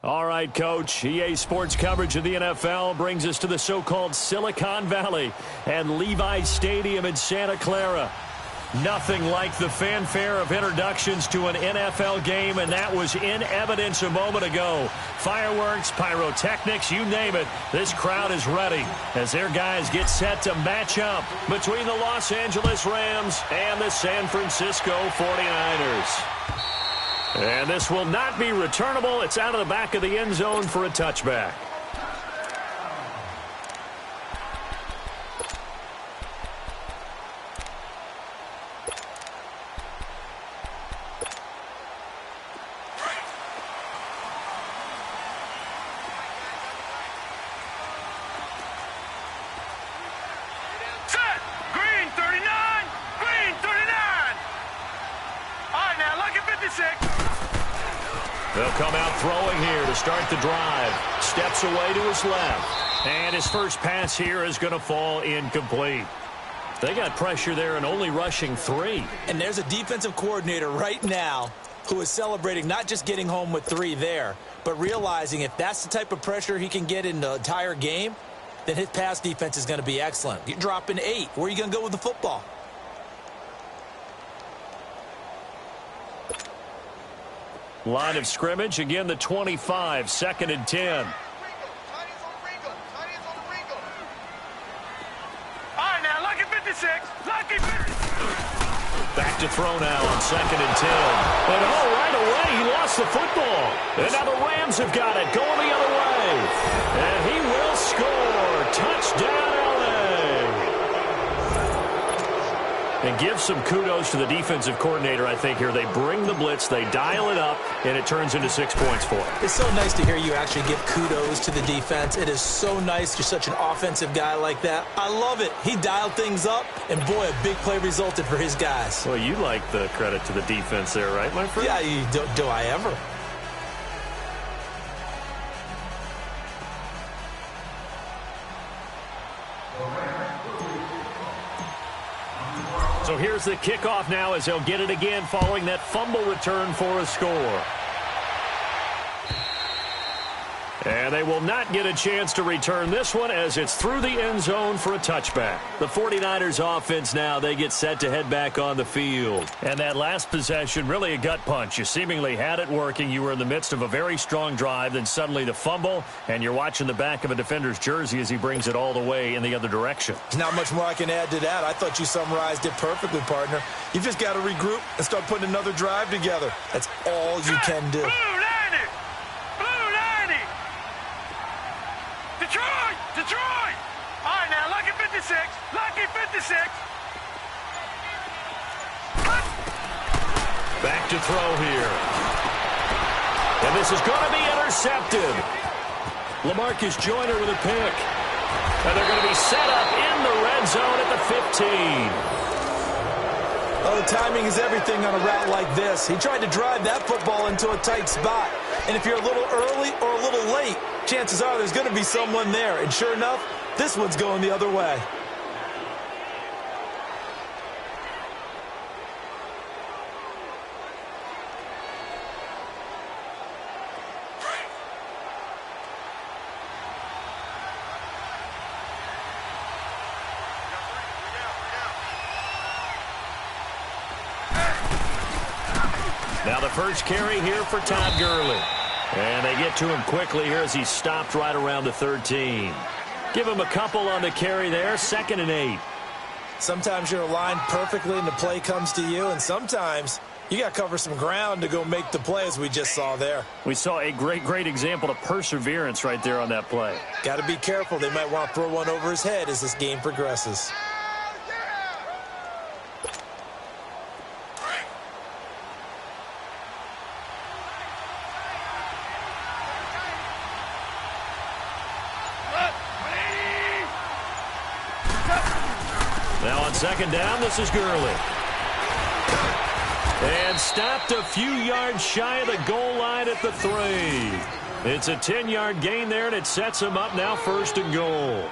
All right, Coach. EA Sports coverage of the NFL brings us to the so-called Silicon Valley and Levi's Stadium in Santa Clara. Nothing like the fanfare of introductions to an NFL game, and that was in evidence a moment ago. Fireworks, pyrotechnics, you name it. This crowd is ready as their guys get set to match up between the Los Angeles Rams and the San Francisco 49ers. And this will not be returnable. It's out of the back of the end zone for a touchback. They'll come out throwing here to start the drive. Steps away to his left. And his first pass here is going to fall incomplete. They got pressure there and only rushing 3. And there's a defensive coordinator right now who is celebrating not just getting home with 3 there, but realizing if that's the type of pressure he can get in the entire game, then his pass defense is going to be excellent. You're dropping 8. Where are you going to go with the football? Line of scrimmage, again the 25, 2nd and 10. All right, now, lucky 56. Lucky 56. Back to throw now on 2nd and 10. And right away, he lost the football. And now the Rams have got it, going the other way. And he will score. Touchdown, LA. And give some kudos to the defensive coordinator, I think, here. They bring the blitz, they dial it up, and it turns into 6 points for them. It's so nice to hear you actually give kudos to the defense. It is so nice. You're such an offensive guy like that. I love it. He dialed things up, and boy, a big play resulted for his guys. Well, you like the credit to the defense there, right, my friend? Yeah, do I ever? So here's the kickoff now as they'll get it again following that fumble return for a score. And they will not get a chance to return this one as it's through the end zone for a touchback. The 49ers offense now, they get set to head back on the field. And that last possession, really a gut punch. You seemingly had it working. You were in the midst of a very strong drive, then suddenly the fumble, and you're watching the back of a defender's jersey as he brings it all the way in the other direction. There's not much more I can add to that. I thought you summarized it perfectly, partner. You just got to regroup and start putting another drive together. That's all you can do. Detroit! All right, now, lucky 56. Lucky 56. Back to throw here. And this is going to be intercepted. LaMarcus Joyner with a pick. And they're going to be set up in the red zone at the 15. Oh, timing is everything on a route like this. He tried to drive that football into a tight spot. And if you're a little early or a little late, chances are there's going to be someone there. And sure enough, this one's going the other way. Now the first carry here for Todd Gurley. And they get to him quickly here as he's stopped right around the 13. Give him a couple on the carry there, 2nd and 8. Sometimes you're aligned perfectly and the play comes to you, and sometimes you got to cover some ground to go make the play, as we just saw there. We saw a great example of perseverance right there on that play. Got to be careful. They might want to throw one over his head as this game progresses. Now on 2nd down, this is Gurley. And stopped a few yards shy of the goal line at the 3. It's a 10-yard gain there, and it sets him up now 1st and goal.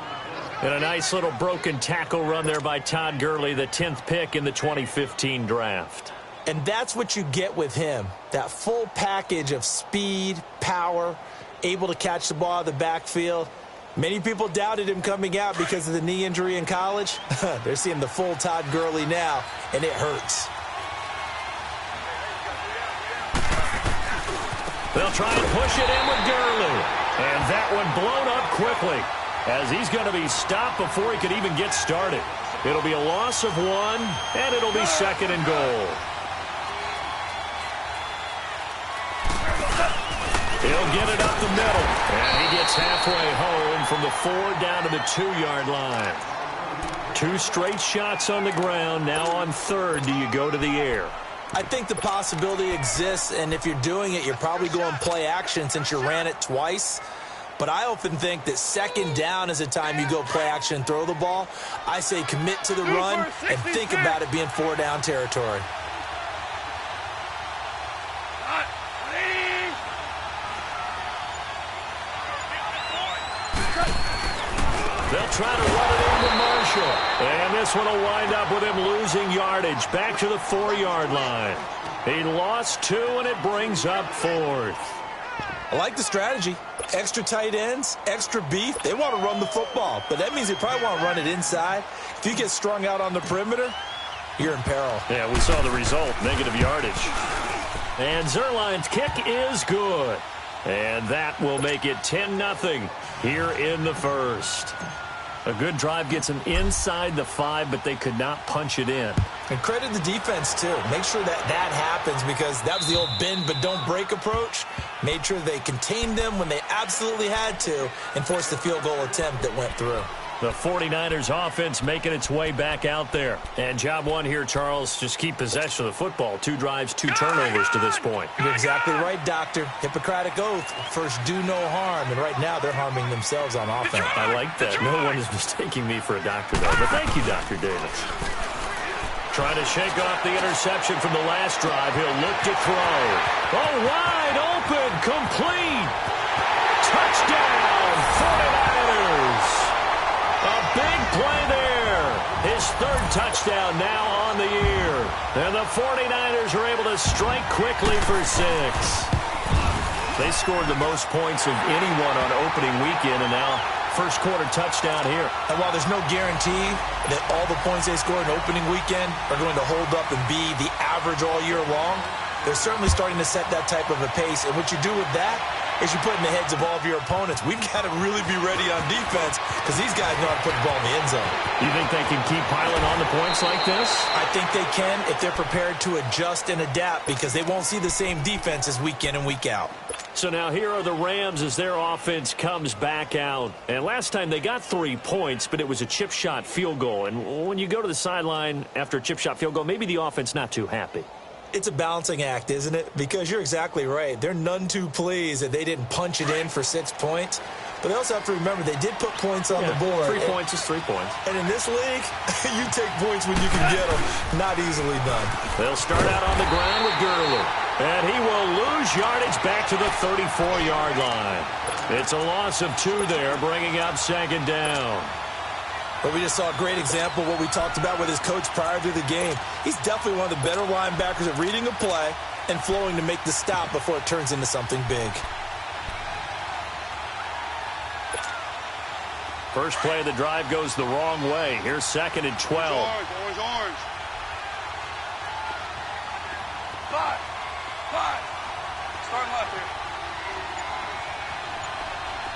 And a nice little broken tackle run there by Todd Gurley, the 10th pick in the 2015 draft. And that's what you get with him, that full package of speed, power, able to catch the ball out of the backfield. Many people doubted him coming out because of the knee injury in college. They're seeing the full Todd Gurley now, and it hurts. They'll try and push it in with Gurley. And that one blown up quickly as he's going to be stopped before he could even get started. It'll be a loss of 1, and it'll be 2nd and goal. He'll get it up the middle, and he gets halfway home from the 4 down to the 2-yard line. 2 straight shots on the ground. Now on 3rd, do you go to the air? I think the possibility exists, and if you're doing it, you're probably going play action since you ran it twice. But I often think that 2nd down is the time you go play action and throw the ball. I say commit to the run and think about it being 4 down territory. They'll try to run it into Marshall. And this one will wind up with him losing yardage back to the 4-yard line. He lost 2, and it brings up 4th. I like the strategy. Extra tight ends, extra beef. They want to run the football, but that means they probably want to run it inside. If you get strung out on the perimeter, you're in peril. Yeah, we saw the result, negative yardage. And Zuerlein's kick is good. And that will make it 10-0 here in the first. A good drive gets them inside the 5, but they could not punch it in. And credit the defense, too. Make sure that happens because that was the old bend but don't break approach. Made sure they contained them when they absolutely had to and forced the field goal attempt that went through. The 49ers offense making its way back out there. And job 1 here, Charles, just keep possession of the football. 2 drives, 2 turnovers to this point. You're exactly right, Doctor. Hippocratic oath. First, do no harm. And right now, they're harming themselves on offense. I like that. No one is mistaking me for a doctor, though. But thank you, Dr. Davis. Trying to shake off the interception from the last drive. He'll look to throw. Oh, wide open. Complete. Touchdown, 49ers. A big play there. His 3rd touchdown now on the year. And the 49ers are able to strike quickly for 6. They scored the most points of anyone on opening weekend, and now first quarter touchdown here. And while there's no guarantee that all the points they scored in opening weekend are going to hold up and be the average all year long, they're certainly starting to set that type of a pace. And what you do with that is you put in the heads of all of your opponents, we've got to really be ready on defense because these guys know how to put the ball in the end zone. You think they can keep piling on the points like this? I think they can if they're prepared to adjust and adapt because they won't see the same defenses week in and week out. So now here are the Rams as their offense comes back out. And last time they got 3 points, but it was a chip shot field goal. And when you go to the sideline after a chip shot field goal, maybe the offense not too happy. It's a balancing act, isn't it? Because you're exactly right. They're none too pleased that they didn't punch it in for 6 points. But they also have to remember they did put points on the board. 3 points is 3 points. And in this league, you take points when you can get them. Not easily done. They'll start out on the ground with Gurley. And he will lose yardage back to the 34-yard line. It's a loss of 2 there, bringing up 2nd down. But we just saw a great example of what we talked about with his coach prior to the game. He's definitely one of the better linebackers at reading a play and flowing to make the stop before it turns into something big. First play of the drive goes the wrong way. Here's 2nd and 12. Orange. 5. Starting left here.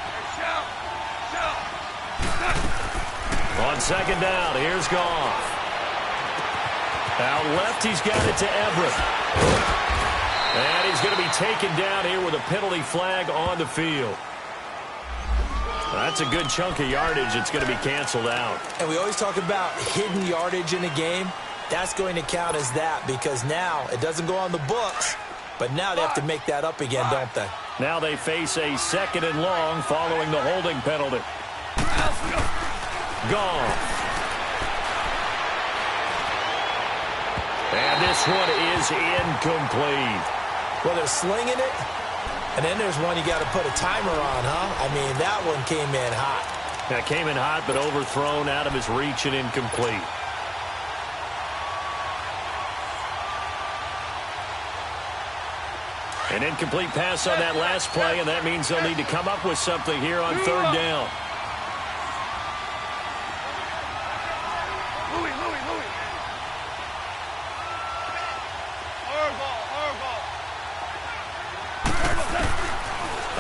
Hey, shout. On 2nd down, here's Goff. Out left, he's got it to Everett. And he's going to be taken down here with a penalty flag on the field. That's a good chunk of yardage. It's going to be canceled out. And we always talk about hidden yardage in a game. That's going to count as that because now it doesn't go on the books, but now they have to make that up again, don't they? Now they face a 2nd and long following the holding penalty. Goff. And this one is incomplete. Well, they're slinging it, and then there's one you got to put a timer on, huh? I mean, that one came in hot. That came in hot, but overthrown out of his reach and incomplete. An incomplete pass on that last play, and that means they'll need to come up with something here on third down.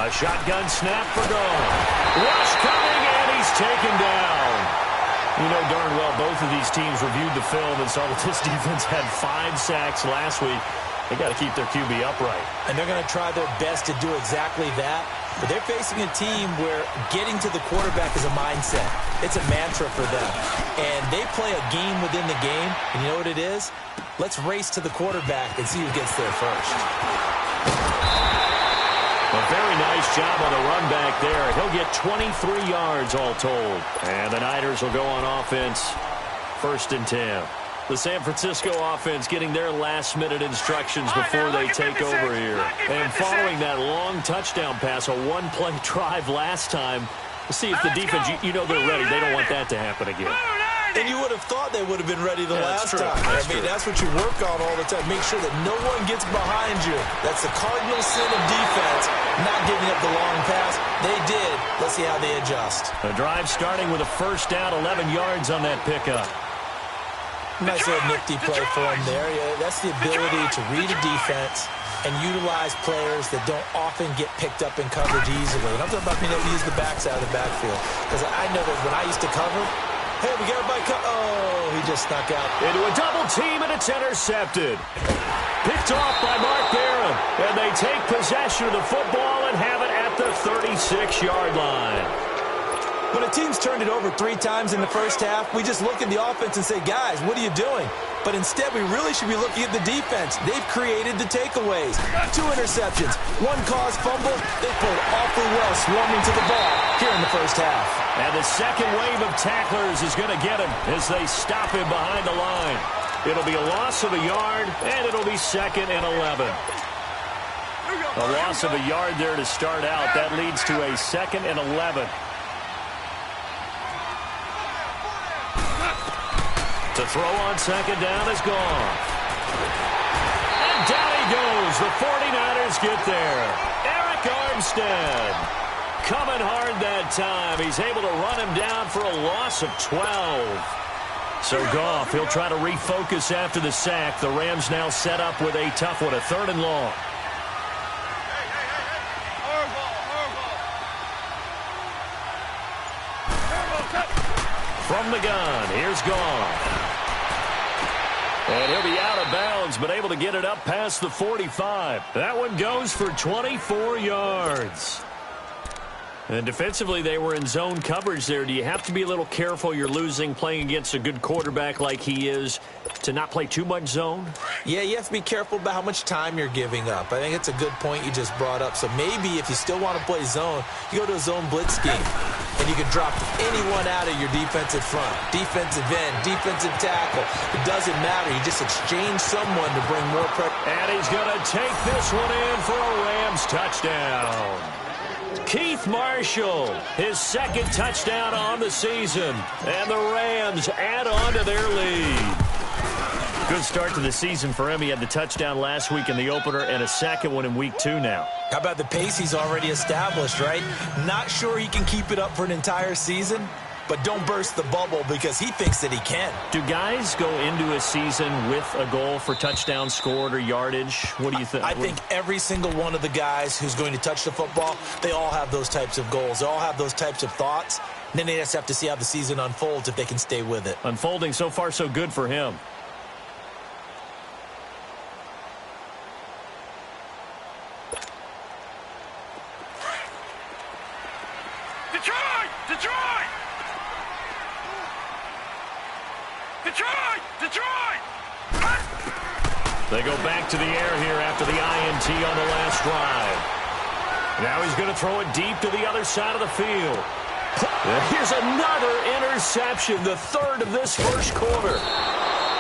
A shotgun snap for goal. Rush coming, and he's taken down. You know darn well both of these teams reviewed the film and saw that this defense had 5 sacks last week. They got to keep their QB upright. And they're going to try their best to do exactly that. But they're facing a team where getting to the quarterback is a mindset. It's a mantra for them. And they play a game within the game. And you know what it is? Let's race to the quarterback and see who gets there first. A very nice job on the run back there. He'll get 23 yards all told. And the Niners will go on offense, 1st and 10. The San Francisco offense getting their last-minute instructions before they take over here. And following that long touchdown pass, a one-play drive last time, we'll see if the defense, you know they're ready. They don't want that to happen again. And you would have thought they would have been ready the last time. That's what you work on all the time. Make sure that no one gets behind you. That's the cardinal sin of defense, not giving up the long pass. They did. Let's see how they adjust. The drive starting with a 1st down, 11 yards on that pickup. Nice little nifty play for him there. Yeah, that's the ability to read a defense and utilize players that don't often get picked up in coverage easily. And I'm talking about being able to use the backs out of the backfield. Because I know that when I used to cover, hey, we got a bike. Oh, he just snuck out. Into a double team, and it's intercepted. Picked off by Mark Barron. And they take possession of the football and have it at the 36-yard line. When a team's turned it over 3 times in the first half, we just look at the offense and say, guys, what are you doing? But instead, we really should be looking at the defense. They've created the takeaways. 2 interceptions, 1 caused fumble. They played awfully well swarming to the ball here in the first half. And the second wave of tacklers is going to get him as they stop him behind the line. It'll be a loss of a yard, and it'll be 2nd and 11. A loss of a yard there to start out. That leads to a 2nd and 11. To throw on 2nd down is gone. And down he goes. The 49ers get there. Eric Armstead coming hard that time. He's able to run him down for a loss of 12. So Goff, he'll try to refocus after the sack. The Rams now set up with a tough one, a 3rd and long. From the gun, here's Goff. And he'll be out of bounds, but able to get it up past the 45. That one goes for 24 yards. And defensively, they were in zone coverage there. Do you have to be a little careful? You're losing playing against a good quarterback like he is to not play too much zone? Yeah, you have to be careful about how much time you're giving up. I think it's a good point you just brought up. So maybe if you still want to play zone, you go to a zone blitz scheme. And you can drop anyone out of your defensive front. Defensive end, defensive tackle. It doesn't matter. You just exchange someone to bring more pressure. And he's going to take this one in for a Rams touchdown. Keith Marshall, his 2nd touchdown on the season. And the Rams add on to their lead. Good start to the season for him. He had the touchdown last week in the opener and a 2nd one in week 2 now. How about the pace he's already established, right? Not sure he can keep it up for an entire season, but don't burst the bubble because he thinks that he can. Do guys go into a season with a goal for touchdowns scored or yardage? What do you think? I think every single one of the guys who's going to touch the football, they all have those types of goals. They all have those types of thoughts. And then they just have to see how the season unfolds if they can stay with it. Unfolding so far so good for him. Detroit! They go back to the air here after the INT on the last drive. Now he's going to throw it deep to the other side of the field. Here's another interception, the 3rd of this first quarter.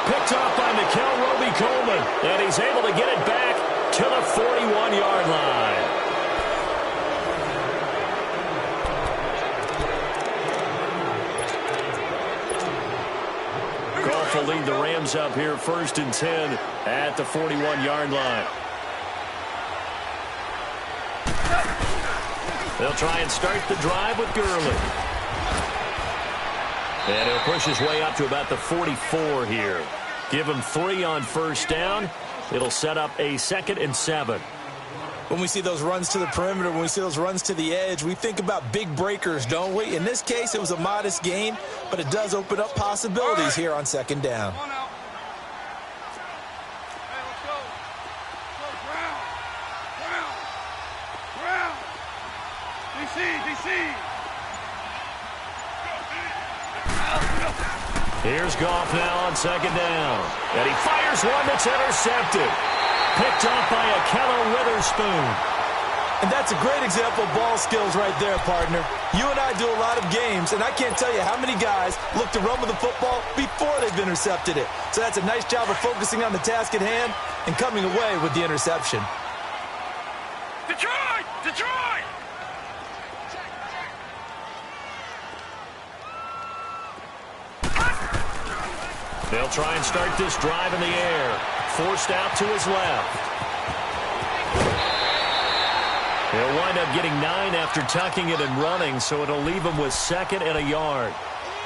Picked off by Mikel Roby-Coleman, and he's able to get it back to the 41-yard line. Goff will lead the Rams up here 1st and 10 at the 41-yard line. They'll try and start the drive with Gurley. And he'll push his way up to about the 44 here. Give him 3 on first down. It'll set up a 2nd and 7. When we see those runs to the perimeter, when we see those runs to the edge, we think about big breakers, don't we? In this case, it was a modest gain, but it does open up possibilities here on 2nd down. Here's Goff now on 2nd down. And he fires one that's intercepted. Picked off by Akello Witherspoon. And that's a great example of ball skills right there, partner. You and I do a lot of games, and I can't tell you how many guys look to run with the football before they've intercepted it. So that's a nice job of focusing on the task at hand and coming away with the interception. Detroit! Detroit! They'll try and start this drive in the air. Forced out to his left. He'll wind up getting 9 after tucking it and running, so it'll leave him with 2nd and a yard.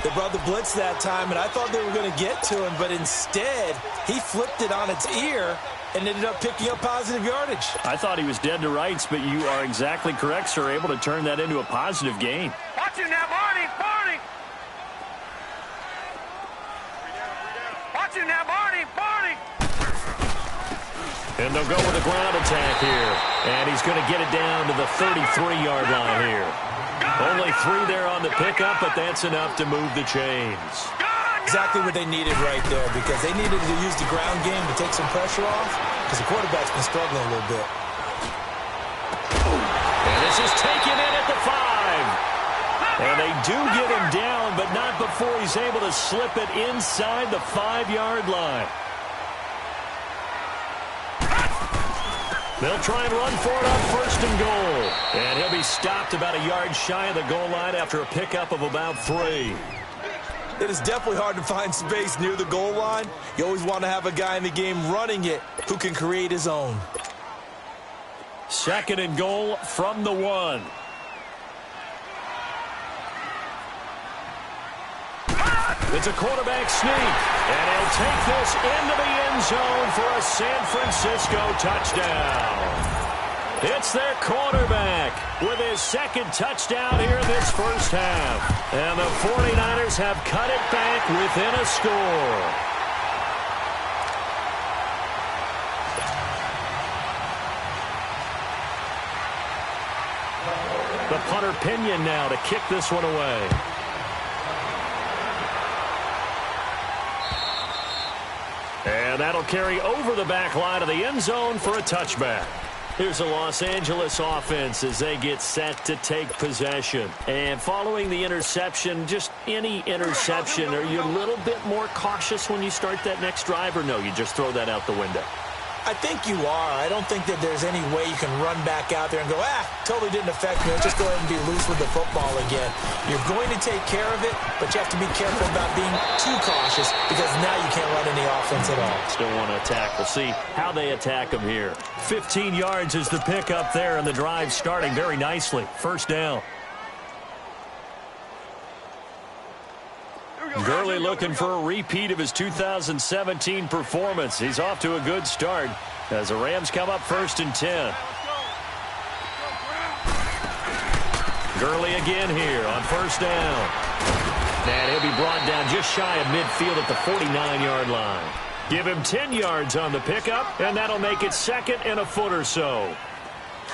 They brought the blitz that time, and I thought they were going to get to him, but instead, he flipped it on its ear and ended up picking up positive yardage. I thought he was dead to rights, but you are exactly correct, sir. Able to turn that into a positive gain. Watch him now, Barney! Barney! Watch him now, Barney! Barney! And they'll go with a ground attack here. And he's going to get it down to the 33-yard line here. Only 3 there on the pickup, but that's enough to move the chains. Exactly what they needed right there, because they needed to use the ground game to take some pressure off, because the quarterback's been struggling a little bit. And this is taken in at the 5. And they do get him down, but not before he's able to slip it inside the 5-yard line. They'll try and run for it on 1st and goal. And he'll be stopped about a yard shy of the goal line after a pickup of about 3. It is definitely hard to find space near the goal line. You always want to have a guy in the game running it who can create his own. 2nd and goal from the 1. It's a quarterback sneak, and he'll take this into the end zone for a San Francisco touchdown. It's their quarterback with his 2nd touchdown here in this first half. And the 49ers have cut it back within a score. The punter Pinion now to kick this one away. And that'll carry over the back line of the end zone for a touchback. Here's a Los Angeles offense as they get set to take possession. And following the interception, just any interception, are you a little bit more cautious when you start that next drive, or no, you just throw that out the window? I think you are. I don't think that there's any way you can run back out there and go, totally didn't affect me. Let's just go ahead and be loose with the football again. You're going to take care of it, but you have to be careful about being too cautious, because now you can't run any offense at all. Still want to attack. We'll see how they attack them here. 15 yards is the pickup there, and the drive starting very nicely. 1st down. Gurley looking for a repeat of his 2017 performance. He's off to a good start as the Rams come up 1st and 10. Gurley again here on 1st down. And he'll be brought down just shy of midfield at the 49-yard line. Give him 10 yards on the pickup, and that'll make it 2nd and a foot or so.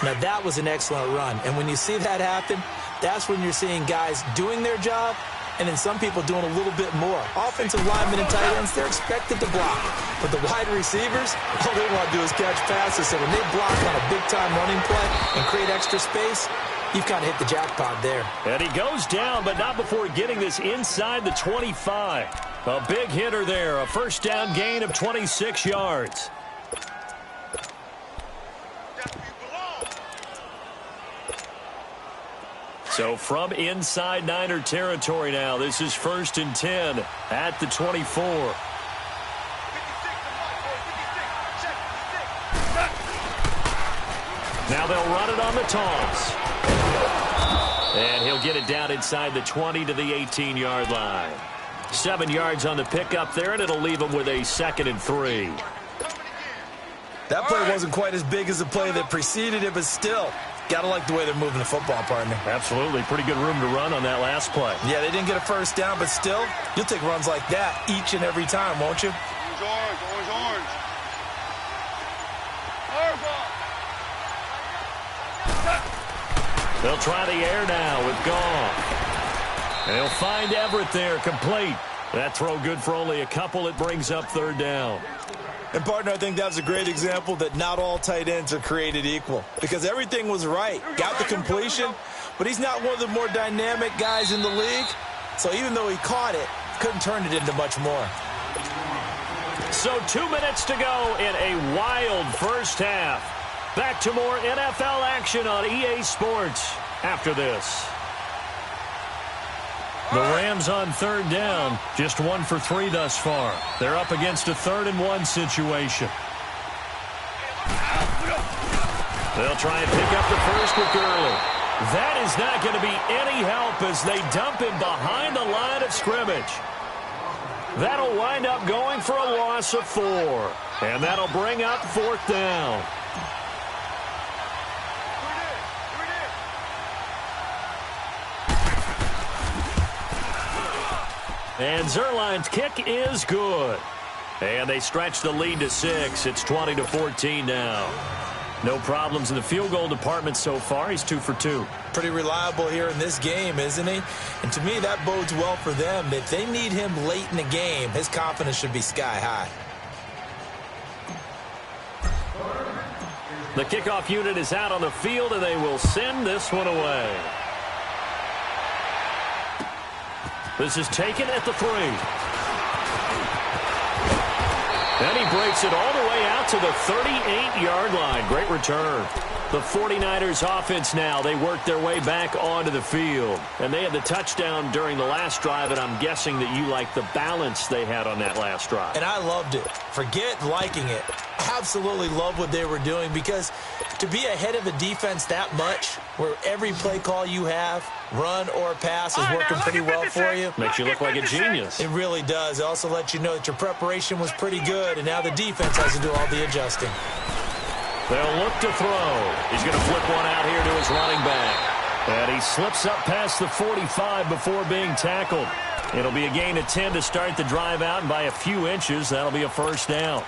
Now, that was an excellent run. And when you see that happen, that's when you're seeing guys doing their job, and then some people doing a little bit more. Offensive linemen and tight ends, they're expected to block. But the wide receivers, all they want to do is catch passes. So when they block on a big-time running play and create extra space, you've kind of hit the jackpot there. And he goes down, but not before getting this inside the 25. A big hitter there, a 1st down gain of 26 yards. So from inside Niner territory now, this is 1st and 10 at the 24. Now they'll run it on the toss. And he'll get it down inside the 20 to the 18-yard line. 7 yards on the pickup there, and it'll leave him with a 2nd and 3. That play wasn't quite as big as the play that preceded it, but still, got to like the way they're moving the football, partner. Absolutely. Pretty good room to run on that last play. Yeah, they didn't get a first down, but still, you'll take runs like that each and every time, won't you? Orange. They'll try the air now with Goff. And he'll find Everett there, complete. That throw good for only a couple. It brings up 3rd down. And, partner, I think that's a great example that not all tight ends are created equal. Because everything was right. Got the completion, but he's not one of the more dynamic guys in the league. So even though he caught it, couldn't turn it into much more. So 2 minutes to go in a wild first half. Back to more NFL action on EA Sports after this. The Rams on 3rd down, just 1 for 3 thus far. They're up against a 3rd and 1 situation. They'll try and pick up the first with Gurley. That is not going to be any help as they dump him behind the line of scrimmage. That'll wind up going for a loss of 4. And that'll bring up 4th down. And Zerline's kick is good. And they stretch the lead to 6. It's 20-14 now. No problems in the field goal department so far. He's 2 for 2. Pretty reliable here in this game, isn't he? And to me, that bodes well for them. If they need him late in the game, his confidence should be sky high. The kickoff unit is out on the field, and they will send this one away. This is taken at the 3. And he breaks it all the way out to the 38-yard line. Great return. The 49ers offense now, they work their way back onto the field. And they had the touchdown during the last drive, and I'm guessing that you like the balance they had on that last drive. And I loved it. Forget liking it. Absolutely love what they were doing, because to be ahead of a defense that much, where every play call you have, run or pass, is working pretty well for you. Makes you look like a genius. It really does. It also lets you know that your preparation was pretty good, and now the defense has to do all the adjusting. They'll look to throw. He's going to flip one out here to his running back. And he slips up past the 45 before being tackled. It'll be a gain of 10 to start the drive out, and by a few inches, that'll be a first down.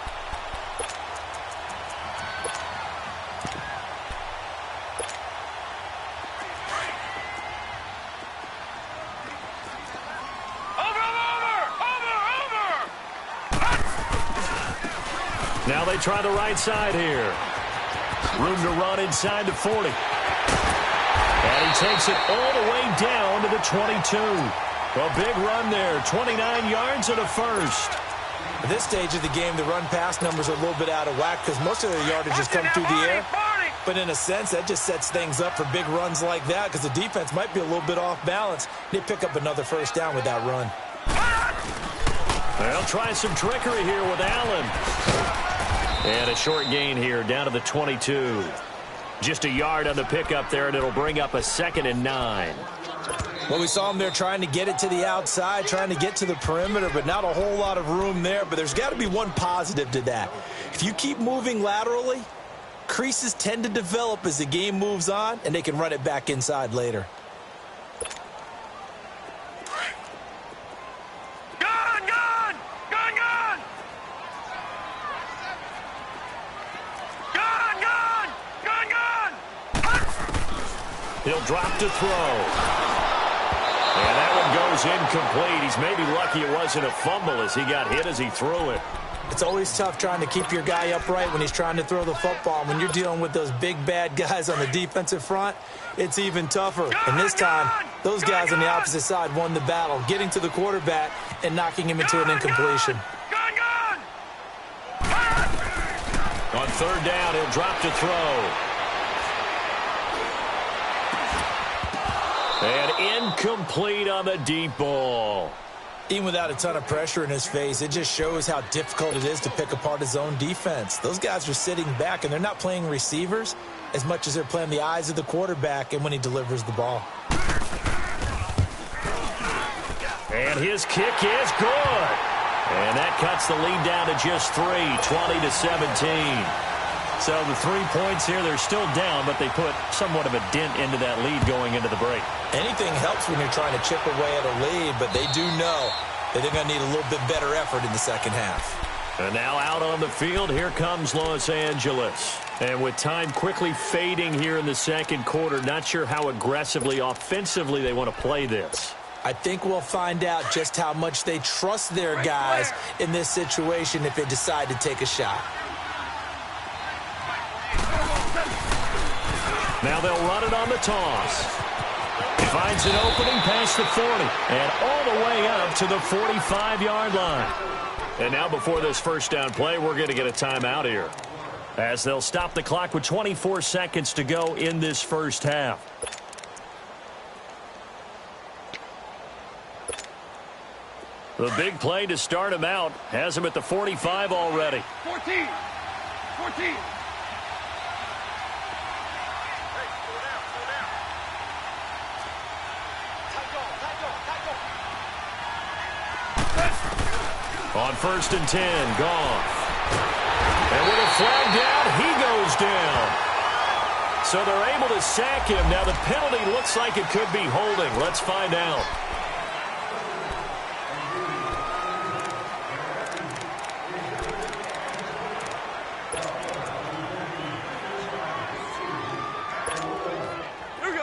Now they try the right side here. Room to run inside the 40. And he takes it all the way down to the 22. A big run there, 29 yards and a first. At this stage of the game, the run-pass numbers are a little bit out of whack because most of their yardage has come through the air. But in a sense, that just sets things up for big runs like that because the defense might be a little bit off balance. They pick up another first down with that run. They'll try some trickery here with Allen. And a short gain here down to the 22. Just a yard on the pickup there, and it'll bring up a 2nd and 9. Well, we saw him there trying to get it to the outside, trying to get to the perimeter, but not a whole lot of room there. But there's got to be one positive to that. If you keep moving laterally, creases tend to develop as the game moves on, and they can run it back inside later. He'll drop to throw. And that one goes incomplete. He's maybe lucky it wasn't a fumble as he got hit as he threw it. It's always tough trying to keep your guy upright when he's trying to throw the football. When you're dealing with those big, bad guys on the defensive front, it's even tougher. And this time, those guys on the opposite side won the battle, getting to the quarterback and knocking him into an incompletion. On 3rd down, he'll drop to throw. And incomplete on the deep ball. Even without a ton of pressure in his face, it just shows how difficult it is to pick apart his own defense. Those guys are sitting back, and they're not playing receivers as much as they're playing the eyes of the quarterback and when he delivers the ball. And his kick is good. And that cuts the lead down to just 3, 20-17. So the 3 points here, they're still down, but they put somewhat of a dent into that lead going into the break. Anything helps when you're trying to chip away at a lead, but they do know that they're going to need a little bit better effort in the second half. And now out on the field, here comes Los Angeles. And with time quickly fading here in the second quarter, not sure how aggressively, offensively they want to play this. I think we'll find out just how much they trust their guys in this situation if they decide to take a shot. Now they'll run it on the toss. Finds an opening past the 40 and all the way up to the 45-yard line. And now before this first down play, we're going to get a timeout here, as they'll stop the clock with 24 seconds to go in this first half. The big play to start him out has him at the 45 already. 14. On 1st and 10, Goff. And with a flag down, he goes down. So they're able to sack him. Now the penalty looks like it could be holding. Let's find out.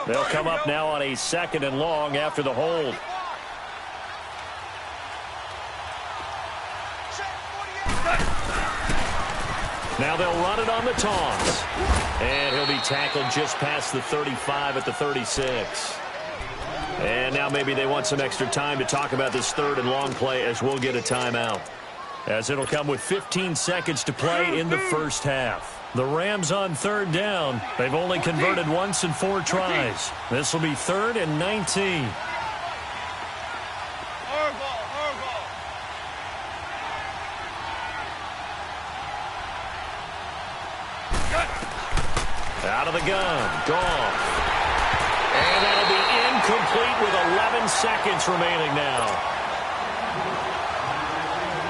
They'll come up now on a 2nd and long after the hold. Now they'll run it on the toss. And he'll be tackled just past the 35 at the 36. And now maybe they want some extra time to talk about this 3rd and long play, as we'll get a timeout, as it'll come with 15 seconds to play in the first half. The Rams on 3rd down. They've only converted once in 4 tries. This will be 3rd and 19. Out of the gun, Goff. And that'll be incomplete with 11 seconds remaining now.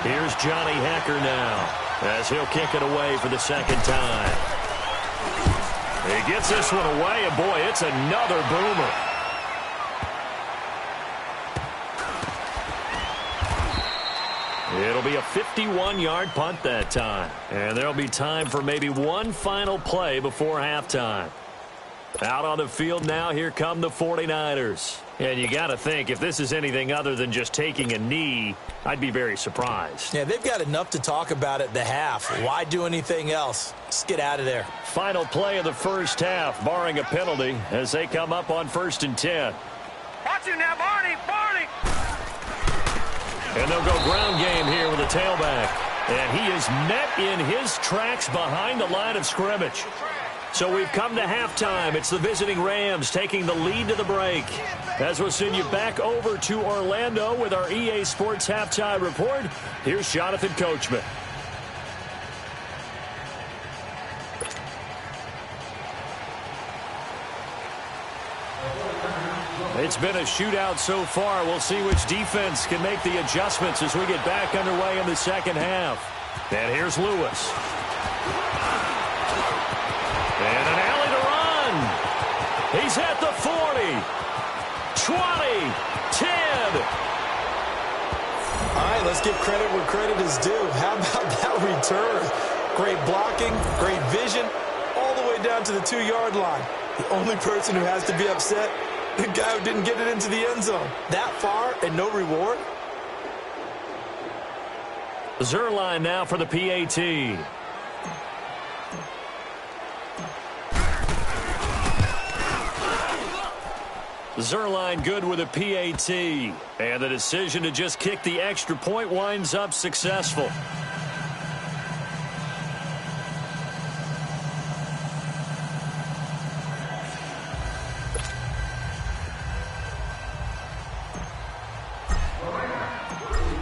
Here's Johnny Hecker now, as he'll kick it away for the 2nd time. He gets this one away, and boy, it's another boomer. It'll be a 51-yard punt that time. And there'll be time for maybe one final play before halftime. Out on the field now, here come the 49ers. And you got to think, if this is anything other than just taking a knee, I'd be very surprised. Yeah, they've got enough to talk about at the half. Why do anything else? Just get out of there. Final play of the first half, barring a penalty, as they come up on 1st and 10. Watch you now, Barney. And they'll go ground game here with a tailback. And he is met in his tracks behind the line of scrimmage. So we've come to halftime. It's the visiting Rams taking the lead to the break. As we'll send you back over to Orlando with our EA Sports Halftime Report, here's Jonathan Coachman. It's been a shootout so far. We'll see which defense can make the adjustments as we get back underway in the second half. And here's Lewis. And an alley to run. He's at the 40, 20, 10. All right, let's give credit where credit is due. How about that return? Great blocking, great vision, all the way down to the 2-yard line. The only person who has to be upset, the guy who didn't get it into the end zone. That far and no reward? Zerline now for the PAT. Zerline good with a PAT. And the decision to just kick the extra point winds up successful.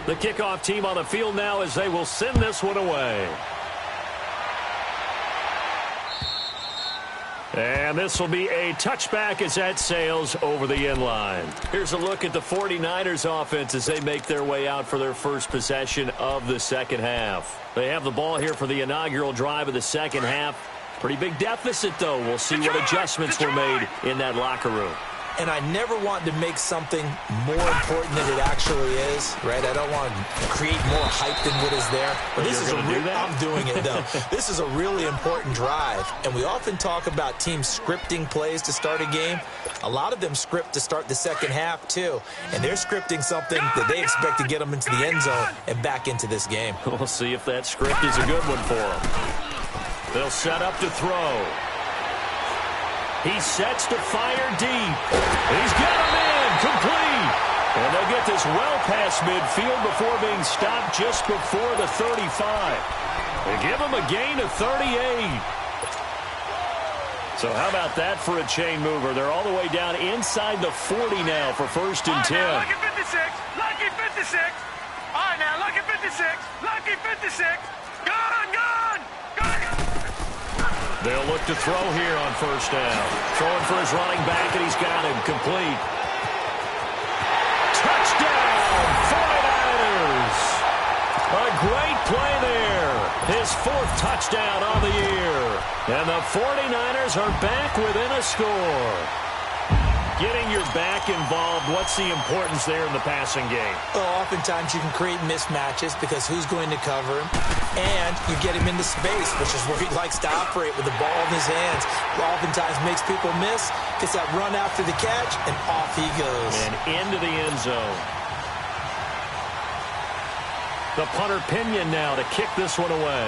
The kickoff team on the field now as they will send this one away. And this will be a touchback as that sails over the end line. Here's a look at the 49ers offense as they make their way out for their first possession of the second half. They have the ball here for the inaugural drive of the second half. Pretty big deficit, though. We'll see what adjustments were made in that locker room. And I never want to make something more important than it actually is, right? I don't want to create more hype than what is there. But this is I'm doing it, though. This is a really important drive. And we often talk about teams scripting plays to start a game. A lot of them script to start the second half, too. And they're scripting something that they expect to get them into the end zone and back into this game. We'll see if that script is a good one for them. They'll set up to throw. He sets to fire deep. He's got him in, complete. And they'll get this well past midfield before being stopped just before the 35. They give him a gain of 38. So how about that for a chain mover? They're all the way down inside the 40 now for 1st and 10. Lucky 56, lucky 56. All right, now, lucky 56, lucky 56. Gone, gone, gone. They'll look to throw here on 1st down. Throwing for his running back, and he's got him complete. Touchdown, 49ers! A great play there. His 4th touchdown on the year. And the 49ers are back within a score. Getting your back involved, what's the importance there in the passing game? Well, oftentimes you can create mismatches because who's going to cover him? And you get him into space, which is where he likes to operate with the ball in his hands. Oftentimes makes people miss, gets that run after the catch, and off he goes. And into the end zone. The punter Pinion now to kick this one away.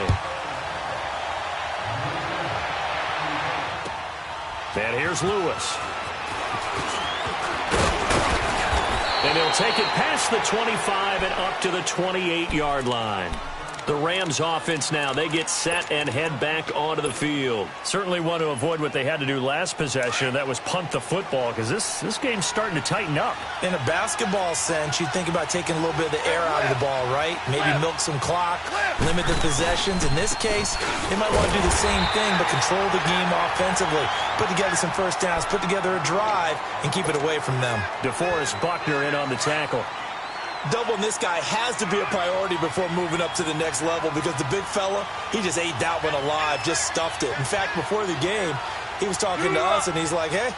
And here's Lewis. And he'll take it past the 25 and up to the 28-yard line. The Rams offense now, they get set and head back onto the field. Certainly want to avoid what they had to do last possession. That was punt the football, because this game's starting to tighten up. In a basketball sense, you think about taking a little bit of the air out of the ball, right? Maybe milk some clock, limit the possessions. In this case, they might want to do the same thing, but control the game offensively. Put together some first downs, put together a drive, and keep it away from them. DeForest Buckner in on the tackle. Doubling this guy has to be a priority before moving up to the next level, because the big fella, he just ate that one alive, just stuffed it. In fact, before the game, he was talking to us, and he's like, hey,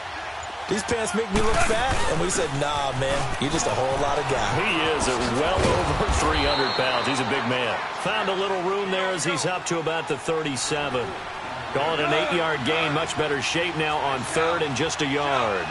these pants make me look fat. And we said, nah, man, you're just a whole lot of guy. He is at well over 300 pounds. He's a big man. Found a little room there as he's up to about the 37. Call it an 8-yard gain. Much better shape now on 3rd and just a yard.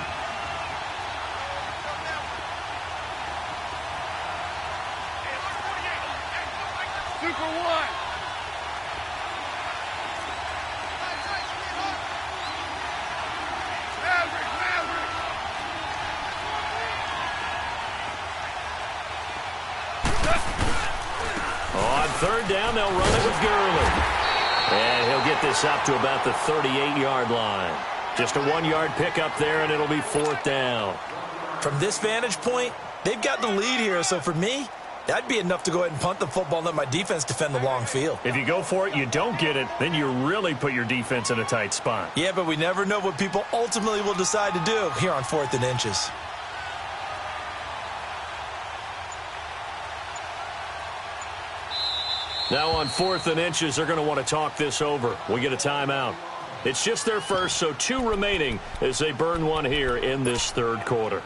On 3rd down, they'll run it with Gurley. And he'll get this up to about the 38-yard line. Just a 1-yard pickup there, and it'll be 4th down. From this vantage point, they've got the lead here. So for me, that'd be enough to go ahead and punt the football and let my defense defend the long field. If you go for it, you don't get it, then you really put your defense in a tight spot. Yeah, but we never know what people ultimately will decide to do here on 4th and inches. Now on 4th and inches, they're going to want to talk this over. We get a timeout. It's just their first, so 2 remaining as they burn one here in this 3rd quarter.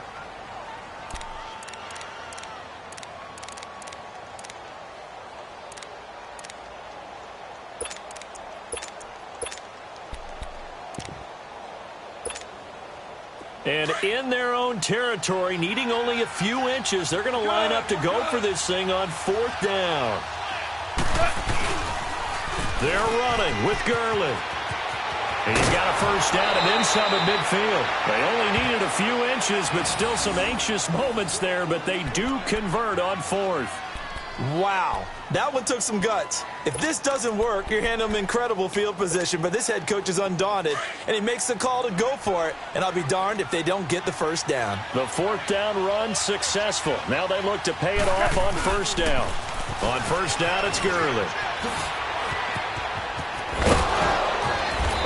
And in their own territory, needing only a few inches, they're going to line up to go for this thing on 4th down. They're running with Gurley. And he's got a first down and then some at midfield. They only needed a few inches, but still some anxious moments there, but they do convert on 4th. Wow, that one took some guts. If this doesn't work, you're handing them incredible field position, but this head coach is undaunted, and he makes the call to go for it, and I'll be darned if they don't get the first down. The 4th down run successful. Now they look to pay it off on 1st down. On 1st down, it's Gurley.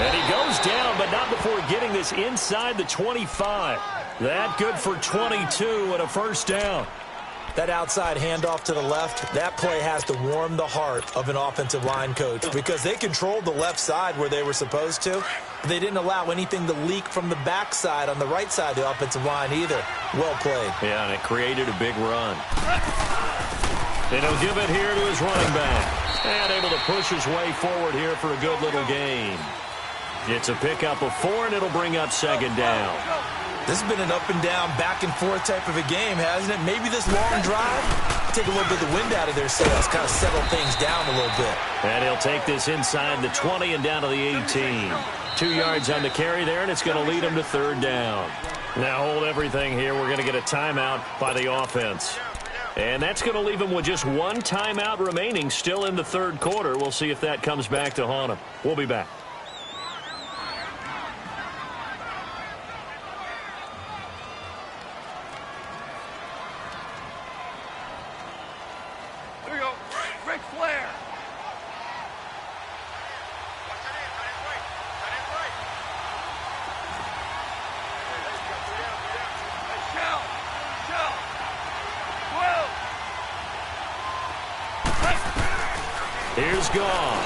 And he goes down, but not before before getting this inside the 25. That good for 22 and a first down. That outside handoff to the left, that play has to warm the heart of an offensive line coach because they controlled the left side where they were supposed to. They didn't allow anything to leak from the backside on the right side of the offensive line either. Well played. Yeah, and it created a big run. And he'll give it here to his running back. And able to push his way forward here for a good little gain. It's a pickup of 4, and it'll bring up second down. This has been an up-and-down, back-and-forth type of a game, hasn't it? Maybe this long drive, take a little bit of the wind out of their sails, kind of settle things down a little bit. And he'll take this inside the 20 and down to the 18. 2 yards on the carry there, and it's going to lead him to third down. Now hold everything here. We're going to get a timeout by the offense. And that's going to leave him with just one timeout remaining still in the third quarter. We'll see if that comes back to haunt him. We'll be back. Here's Gone.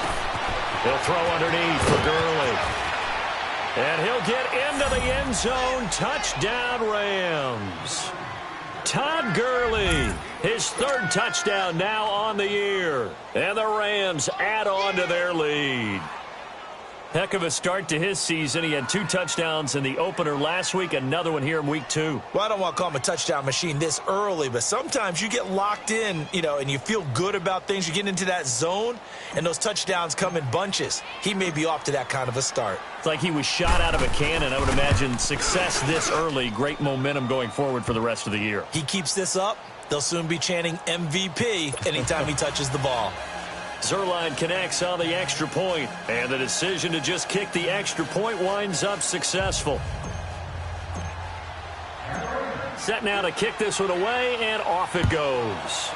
He'll throw underneath for Gurley. And he'll get into the end zone. Touchdown, Rams. Todd Gurley, his third touchdown now on the year. And the Rams add on to their lead. Heck of a start to his season. He had 2 touchdowns in the opener last week, another one here in week 2. Well, I don't want to call him a touchdown machine this early, but sometimes you get locked in, and you feel good about things. You get into that zone, and those touchdowns come in bunches. He may be off to that kind of a start. It's like he was shot out of a cannon. I would imagine success this early, great momentum going forward for the rest of the year. He keeps this up, they'll soon be chanting MVP anytime he touches the ball. Zuerlein connects on the extra point, and the decision to just kick the extra point winds up successful. Set now to kick this one away, and off it goes.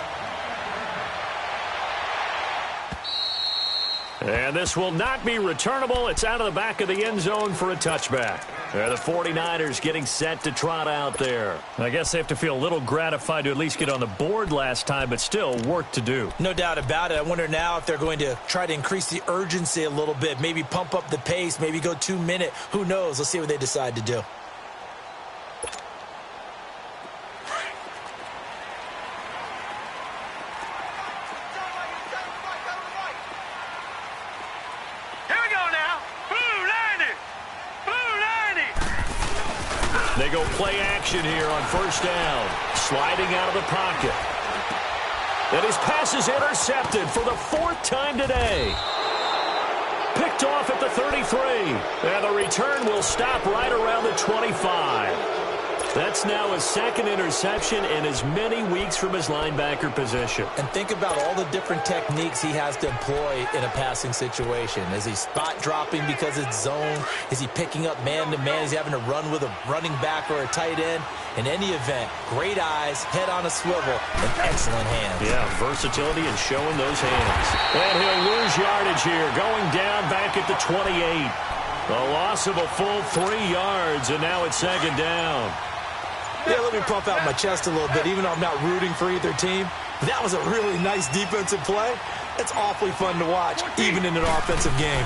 And this will not be returnable. It's out of the back of the end zone for a touchback. The 49ers getting set to trot out there. I guess they have to feel a little gratified to at least get on the board last time, but still work to do. No doubt about it. I wonder now if they're going to try to increase the urgency a little bit, maybe pump up the pace, maybe go 2-minute. Who knows? Let's see what they decide to do. They go play action here on first down. Sliding out of the pocket. And his pass is intercepted for the 4th time today. Picked off at the 33. And the return will stop right around the 25. That's now his 2nd interception in as many weeks from his linebacker position. And think about all the different techniques he has to employ in a passing situation. Is he spot dropping because it's zone? Is he picking up man-to-man? Is he having to run with a running back or a tight end? In any event, great eyes, head on a swivel, and excellent hands. Yeah, versatility and showing those hands. And he'll lose yardage here, going down back at the 28. A loss of a full 3 yards, and now it's 2nd down. Yeah, let me pump out my chest a little bit, even though I'm not rooting for either team. That was a really nice defensive play. It's awfully fun to watch, even in an offensive game.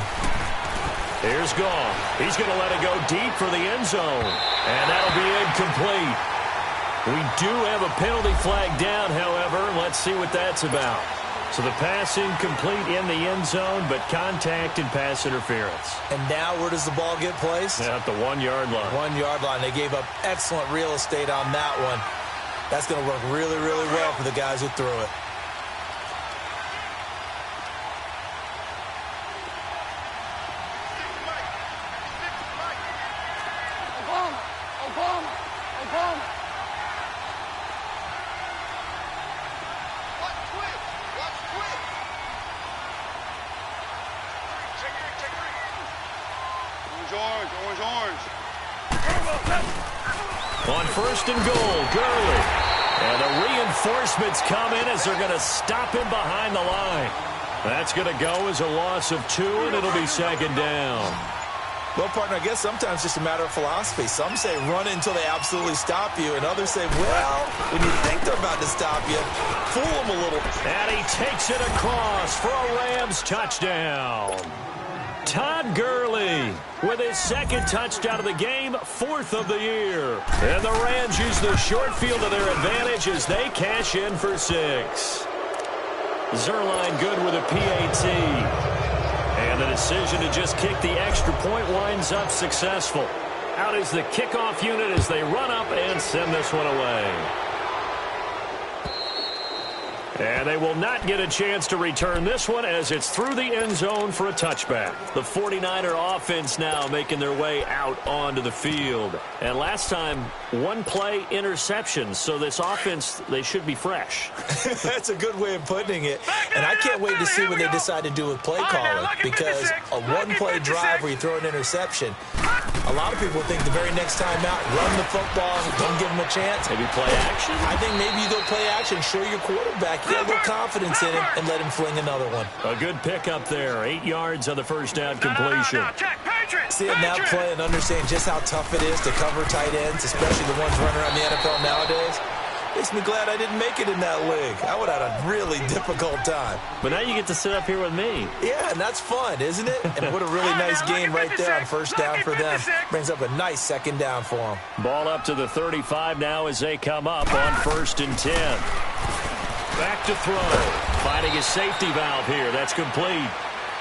Here's Gone. He's going to let it go deep for the end zone. And that'll be incomplete. We do have a penalty flag down, however. Let's see what that's about. So the pass incomplete in the end zone, but contact and pass interference. And now where does the ball get placed? At the 1-yard line. 1-yard line. They gave up excellent real estate on that one. That's going to work really, really well for the guys who threw it. On 1st and goal, Gurley. And the reinforcements come in as they're going to stop him behind the line. That's going to go as a loss of 2, and it'll be 2nd down. Well, partner, I guess sometimes it's just a matter of philosophy. Some say run until they absolutely stop you, and others say, well, when you think they're about to stop you, fool them a little. And he takes it across for a Rams touchdown. Todd Gurley with his second touchdown of the game, 4th of the year. And the Rams use the short field to their advantage as they cash in for 6. Zerline good with a PAT. And the decision to just kick the extra point winds up successful. Out is the kickoff unit as they run up and send this one away. And they will not get a chance to return this one as it's through the end zone for a touchback. The 49er offense now making their way out onto the field. And last time, one play interception. So this offense, they should be fresh. That's a good way of putting it. And I can't wait to see what they decide to do with play calling. Because a one-play drive where you throw an interception, a lot of people think the very next time out, run the football, don't give them a chance. Maybe play action? I think maybe you go play action, show your quarterback, get a little confidence in him, and let him fling another one. A good pickup there. 8 yards on the first down completion. Seeing that play and understanding just how tough it is to cover tight ends, especially the ones running around the NFL nowadays, makes me glad I didn't make it in that league. I would have had a really difficult time. But now you get to sit up here with me. Yeah, and that's fun, isn't it? And what a really nice game right there on first down for them. Brings up a nice second down for them. Ball up to the 35 now as they come up on 1st and 10. Back to throw. Finding his safety valve here. That's complete.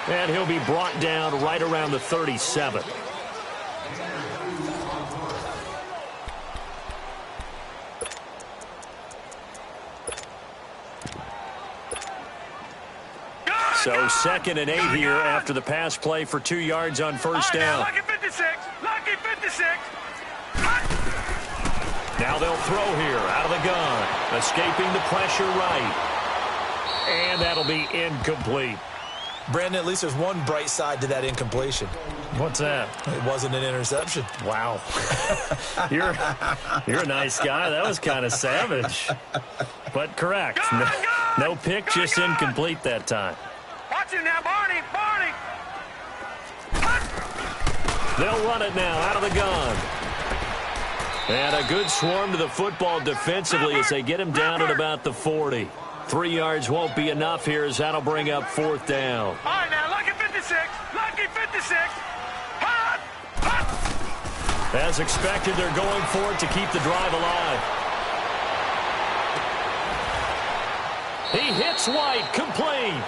And he'll be brought down right around the 37. So 2nd and 8 here after the pass play for 2 yards on first down. Lucky 56. Lucky 56. Now they'll throw here out of the gun. Escaping the pressure right. And that'll be incomplete. Brandon, at least there's one bright side to that incompletion. What's that? It wasn't an interception. Wow. You're a nice guy. That was kind of savage. But correct. No pick, just incomplete that time. Watch him now, Barney. Barney. They'll run it now out of the gun. And a good swarm to the football defensively as they get him down at about the 40. 3 yards won't be enough here as that'll bring up 4th down. All right, now, lucky 56. Lucky 56. Hot. Hot. As expected, they're going for it to keep the drive alive. He hits White, complete.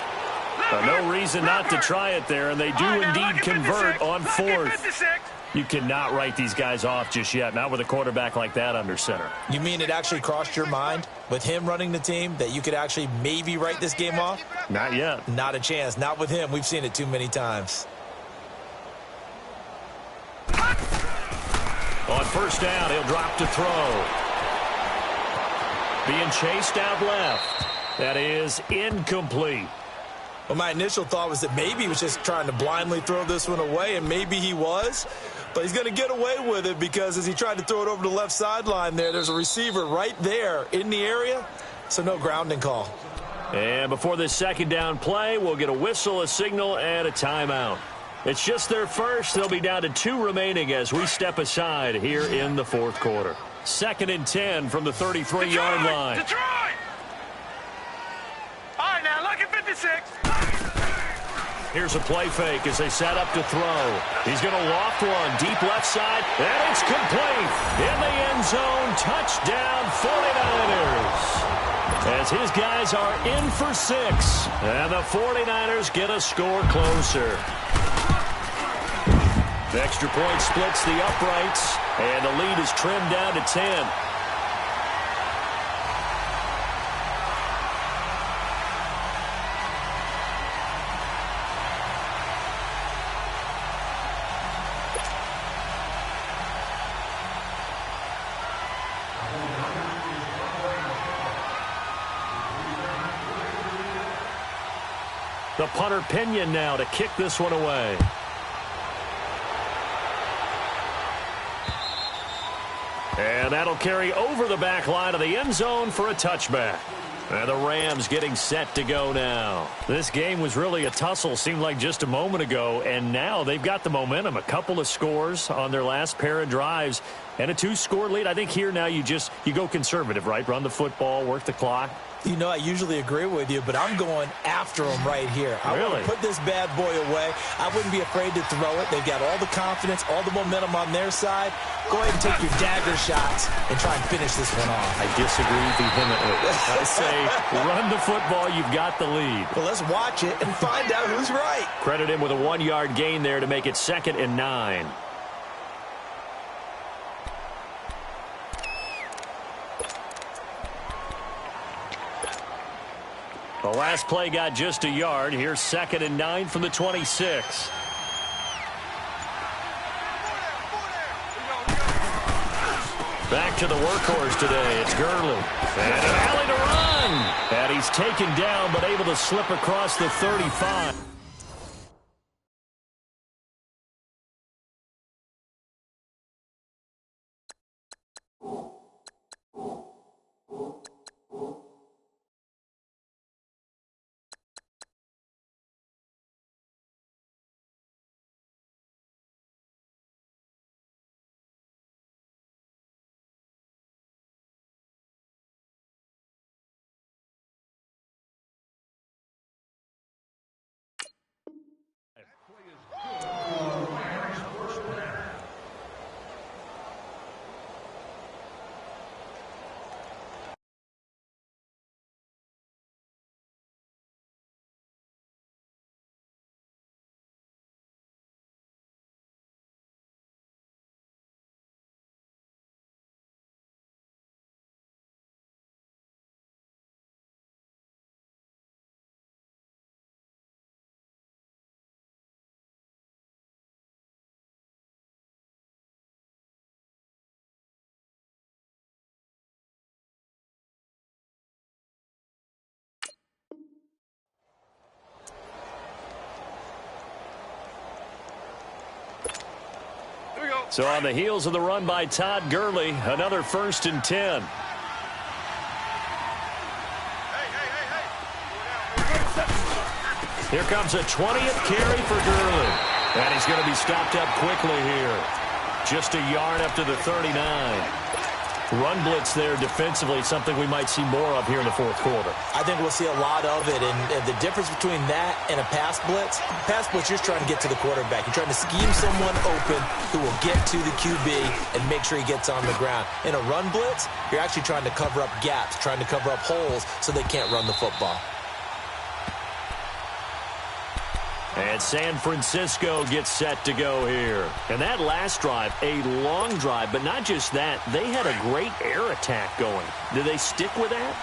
No reason not to try it there, and they do indeed convert on 4th. You cannot write these guys off just yet, not with a quarterback like that under center. You mean it actually crossed your mind with him running the team that you could actually maybe write this game off? Not yet. Not a chance. Not with him. We've seen it too many times. On first down, he'll drop to throw. Being chased out left. That is incomplete. Well, my initial thought was that maybe he was just trying to blindly throw this one away, and maybe he was. But he's going to get away with it because as he tried to throw it over the left sideline there's a receiver right there in the area, so no grounding call. And before this second down play, we'll get a whistle, a signal, and a timeout. It's just their first. They'll be down to 2 remaining as we step aside here in the 4th quarter. 2nd and 10 from the 33-yard line. Detroit! All right, now, lucky 56. Here's a play fake as they set up to throw. He's going to loft one deep left side, and it's complete. In the end zone, touchdown 49ers. As his guys are in for 6, and the 49ers get a score closer. The extra point splits the uprights, and the lead is trimmed down to 10. The punter Pinion now to kick this one away. And that'll carry over the back line of the end zone for a touchback. And the Rams getting set to go now. This game was really a tussle, seemed like just a moment ago, and now they've got the momentum. A couple of scores on their last pair of drives and a 2-score lead. I think here now you go conservative, right? Run the football, work the clock. You know, I usually agree with you, but I'm going after him right here. I want to put this bad boy away. I wouldn't be afraid to throw it. They've got all the confidence, all the momentum on their side. Go ahead and take your dagger shots and try and finish this one off. I disagree vehemently. I say run the football. You've got the lead. Well, let's watch it and find out who's right. Credit him with a 1-yard gain there to make it 2nd and 9. The last play got just a yard. Here's 2nd and 9 from the 26. Back to the workhorse today. It's Gurley. And an alley to run. And he's taken down but able to slip across the 35. So on the heels of the run by Todd Gurley, another 1st and 10. Here comes a 20th carry for Gurley. And he's going to be stopped up quickly here. Just a yard up to the 39. Run blitz there defensively, something we might see more of here in the 4th quarter. I think we'll see a lot of it, and the difference between that and a pass blitz, you're trying to get to the quarterback. You're trying to scheme someone open who will get to the QB and make sure he gets on the ground. In a run blitz, you're actually trying to cover up gaps, trying to cover up holes so they can't run the football. And San Francisco gets set to go here. And that last drive, a long drive, but not just that. They had a great air attack going. Do they stick with that?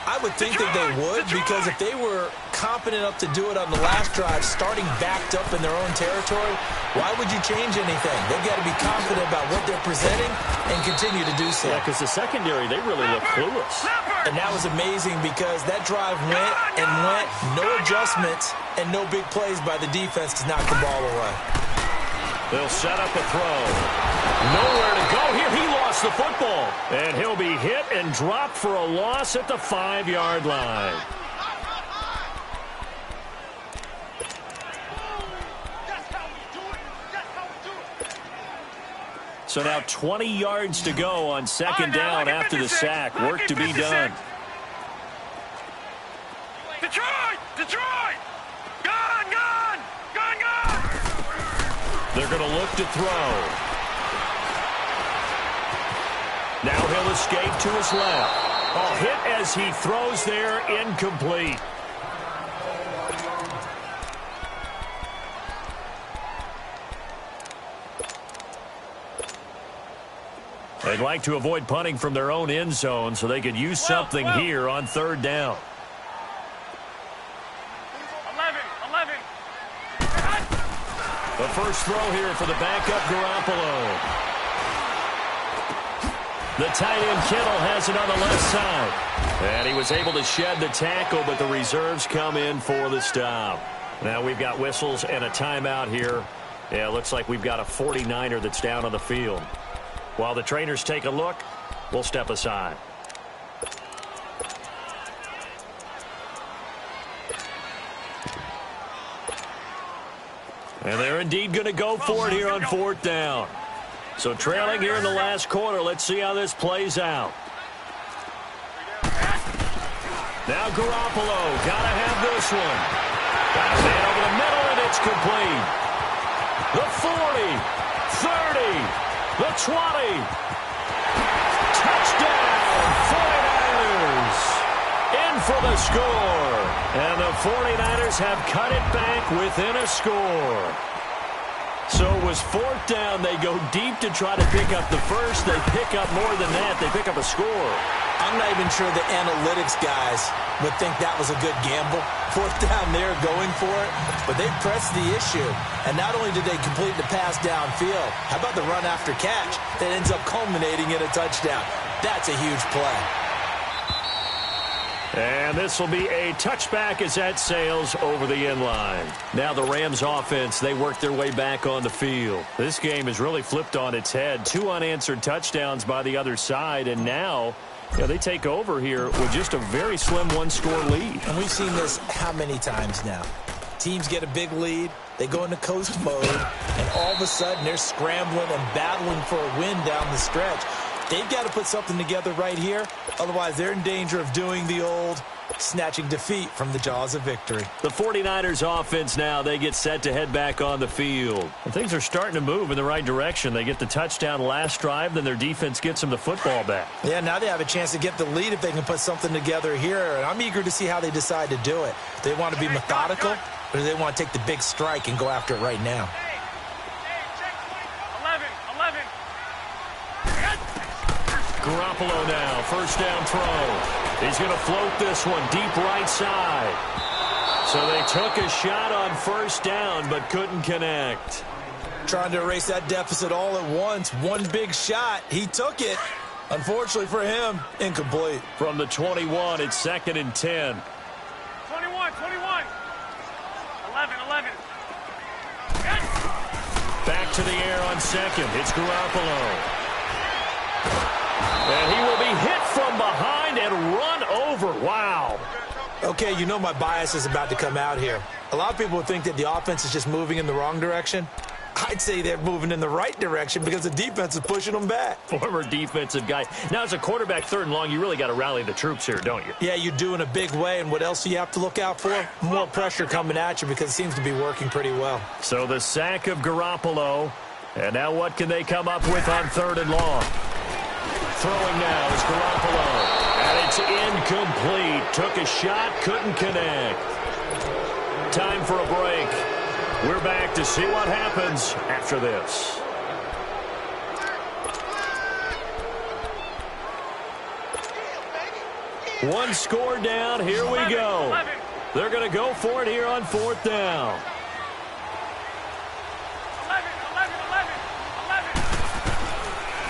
I would think that they would, because if they were competent enough to do it on the last drive, starting backed up in their own territory, why would you change anything? They've got to be confident about what they're presenting and continue to do so. Yeah, because the secondary, they really look clueless. And that was amazing because that drive went and went, no adjustments and no big plays by the defense to knock the ball away. They'll set up a throw. Nowhere to go here. He lost the football. And he'll be hit and dropped for a loss at the 5-yard line. So now 20 yards to go on 2nd down after the sack. Work to be done. Detroit! Detroit! Gone! Gone! Gone! Gone! They're going to look to throw. Now he'll escape to his left. Oh, hit as he throws there, incomplete. They'd like to avoid punting from their own end zone so they could use something here on 3rd down. 11. The first throw here for the backup Garoppolo. The tight end Kittle has it on the left side. And he was able to shed the tackle, but the reserves come in for the stop. Now we've got whistles and a timeout here. Yeah, it looks like we've got a 49er that's down on the field. While the trainers take a look, we'll step aside. And they're indeed going to go for it here on 4th down. So trailing here in the last quarter. Let's see how this plays out. Now Garoppolo, gotta have this one. Got his man over the middle, and it's complete. The 40, 30, the 20. Touchdown, 49ers. In for the score. And the 49ers have cut it back within a score. So it was 4th down. They go deep to try to pick up the first. They pick up more than that. They pick up a score. I'm not even sure the analytics guys would think that was a good gamble. 4th down there going for it. But they pressed the issue. And not only did they complete the pass downfield, how about the run after catch that ends up culminating in a touchdown? That's a huge play. And this will be a touchback as that sails over the end line. Now the Rams offense, they work their way back on the field. This game is really flipped on its head. 2 unanswered touchdowns by the other side, and now they take over here with just a very slim one-score lead. And we've seen this how many times now? Teams get a big lead, they go into coast mode, and all of a sudden they're scrambling and battling for a win down the stretch. They've got to put something together right here. Otherwise, they're in danger of doing the old snatching defeat from the jaws of victory. The 49ers offense now, they get set to head back on the field. And things are starting to move in the right direction. They get the touchdown last drive, then their defense gets them the football back. Yeah, now they have a chance to get the lead if they can put something together here. And I'm eager to see how they decide to do it. Do they want to be methodical, or do they want to take the big strike and go after it right now? Garoppolo now, first down throw. He's going to float this one deep right side. So they took a shot on first down but couldn't connect. Trying to erase that deficit all at once. One big shot. He took it. Unfortunately for him, incomplete. From the 21, it's 2nd and 10. 21. 11. Back to the air on second. It's Garoppolo. And he will be hit from behind and run over. Wow. Okay, you know my bias is about to come out here. A lot of people would think that the offense is just moving in the wrong direction. I'd say they're moving in the right direction because the defense is pushing them back. Former defensive guy. Now, as a quarterback 3rd and long, you really got to rally the troops here, don't you? Yeah, you do in a big way. And what else do you have to look out for? More pressure coming at you because it seems to be working pretty well. So the sack of Garoppolo. And now what can they come up with on 3rd and long? Throwing now is Garoppolo. And it's incomplete. Took a shot, couldn't connect. Time for a break. We're back to see what happens after this. One score down. Here we go. They're going to go for it here on 4th down. 11.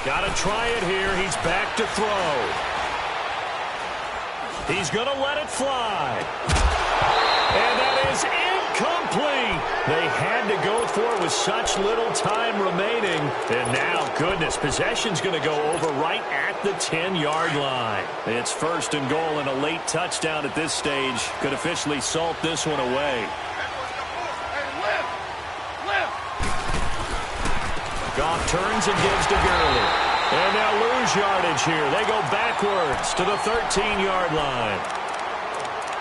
Got to try it here. He's back to throw. He's going to let it fly. And that is incomplete. They had to go for it with such little time remaining. And now, goodness, possession's going to go over right at the 10-yard line. It's 1st and goal, and a late touchdown at this stage could officially salt this one away. Goff turns and gives to Gurley. And they'll lose yardage here. They go backwards to the 13-yard line.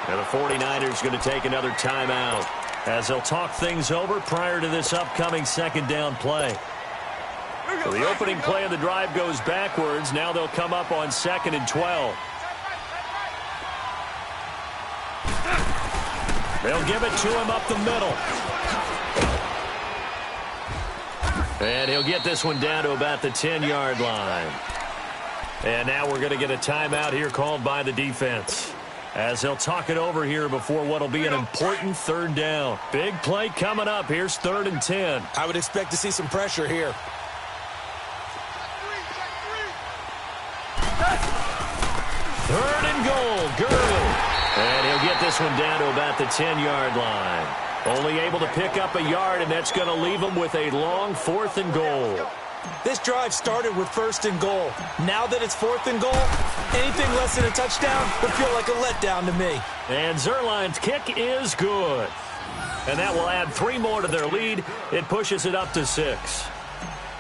And the 49ers going to take another timeout as they'll talk things over prior to this upcoming 2nd down play. So the opening play of the drive goes backwards. Now they'll come up on 2nd and 12. They'll give it to him up the middle. And he'll get this one down to about the 10-yard line. And now we're going to get a timeout here called by the defense as they'll talk it over here before what will be an important 3rd down. Big play coming up. Here's 3rd and 10. I would expect to see some pressure here. 3rd and goal, Gurley. And he'll get this one down to about the 10-yard line. Only able to pick up a yard, and that's going to leave him with a long 4th and goal. This drive started with 1st and goal. Now that it's 4th and goal, anything less than a touchdown would feel like a letdown to me. And Zerline's kick is good. And that will add 3 more to their lead. It pushes it up to 6.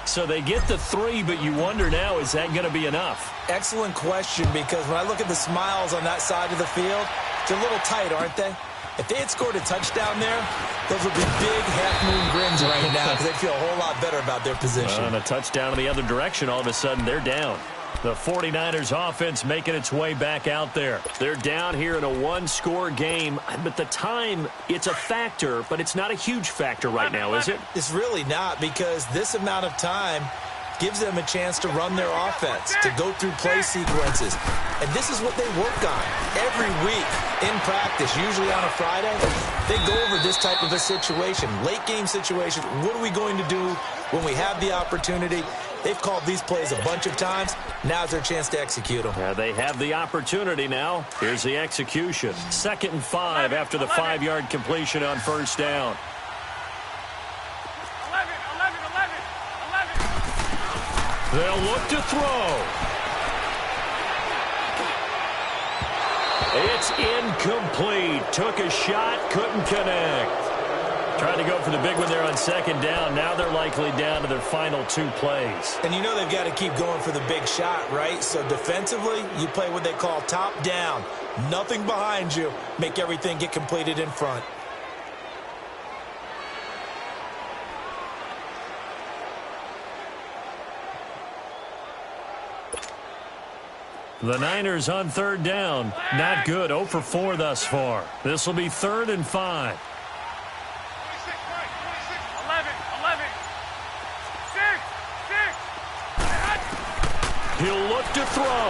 So they get the 3, but you wonder now, is that going to be enough? Excellent question, because when I look at the smiles on that side of the field, they're a little tight, aren't they? If they had scored a touchdown there, those would be big half-moon grins right now because they'd feel a whole lot better about their position. And a touchdown in the other direction, all of a sudden they're down. The 49ers offense making its way back out there. They're down here in a 1-score game, but the time, it's a factor, but it's not a huge factor right now, is it? It's really not, because this amount of time gives them a chance to run their offense, to go through play sequences. And this is what they work on every week in practice, usually on a Friday. They go over this type of a situation, late-game situation. What are we going to do when we have the opportunity? They've called these plays a bunch of times. Now's their chance to execute them. Yeah, they have the opportunity now. Here's the execution. 2nd and 5 after the 5-yard completion on first down. 11. They'll look to throw. It's incomplete. Took a shot, couldn't connect. Tried to go for the big one there on 2nd down. Now they're likely down to their final 2 plays. And you know they've got to keep going for the big shot, right? So defensively, you play what they call top down. Nothing behind you. Make everything get completed in front. The Niners on 3rd down. Not good. 0 for 4 thus far. This will be 3rd and 5. 11. 6. He'll look to throw.